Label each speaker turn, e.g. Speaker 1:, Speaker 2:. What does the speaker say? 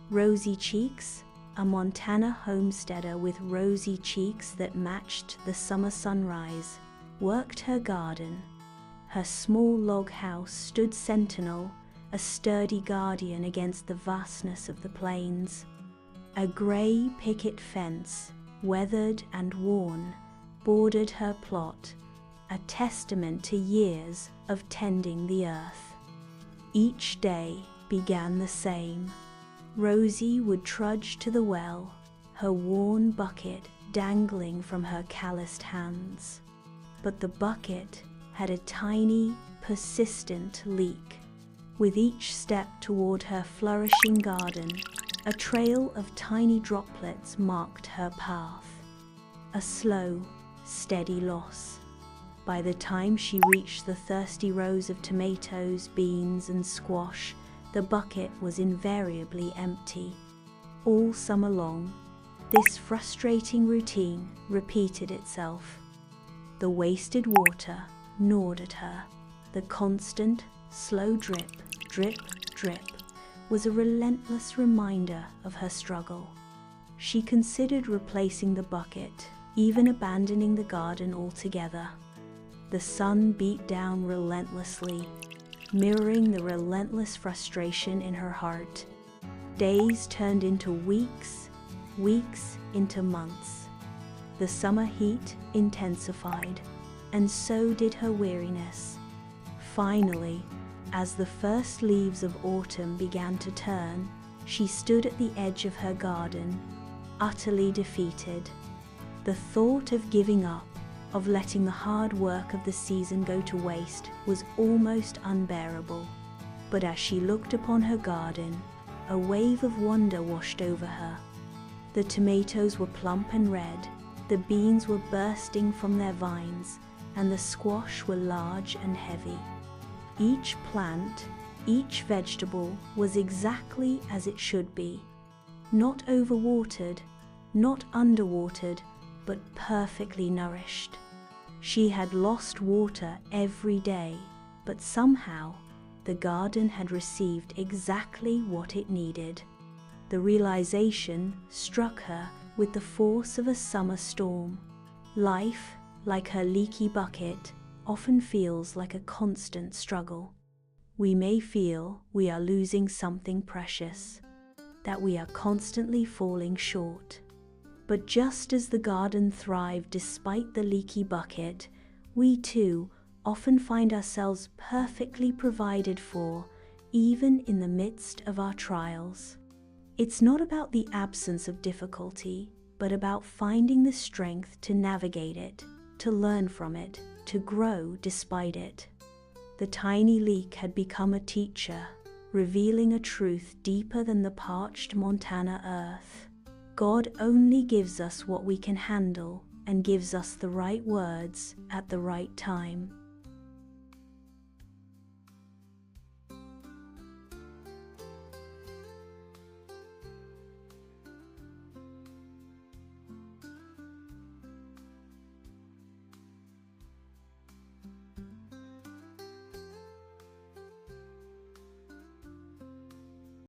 Speaker 1: Rosy Cheeks, a Montana homesteader with rosy cheeks that matched the summer sunrise, worked her garden. Her small log house stood sentinel, a sturdy guardian against the vastness of the plains. A gray picket fence, weathered and worn, bordered her plot, a testament to years of tending the earth. Each day began the same. Rosy would trudge to the well, her worn bucket dangling from her calloused hands. But the bucket had a tiny, persistent leak. With each step toward her flourishing garden, a trail of tiny droplets marked her path. A slow, steady loss. By the time she reached the thirsty rows of tomatoes, beans, and squash, the bucket was invariably empty. All summer long, this frustrating routine repeated itself. The wasted water gnawed at her. The constant, slow drip, drip, drip was a relentless reminder of her struggle. She considered replacing the bucket, even abandoning the garden altogether. The sun beat down relentlessly, mirroring the relentless frustration in her heart. Days turned into weeks, weeks into months. The summer heat intensified, and so did her weariness. Finally, as the first leaves of autumn began to turn, she stood at the edge of her garden, utterly defeated. The thought of giving up, of letting the hard work of the season go to waste, was almost unbearable. But as she looked upon her garden, a wave of wonder washed over her. The tomatoes were plump and red, the beans were bursting from their vines, and the squash were large and heavy. Each plant, each vegetable was exactly as it should be. Not overwatered, not underwatered, but perfectly nourished. She had lost water every day, but somehow the garden had received exactly what it needed. The realization struck her with the force of a summer storm. Life, like her leaky bucket, often feels like a constant struggle. We may feel we are losing something precious, that we are constantly falling short. But just as the garden thrived despite the leaky bucket, we too often find ourselves perfectly provided for, even in the midst of our trials. It's not about the absence of difficulty, but about finding the strength to navigate it, to learn from it, to grow despite it. The tiny leak had become a teacher, revealing a truth deeper than the parched Montana earth. God only gives us what we can handle and gives us the right words at the right time.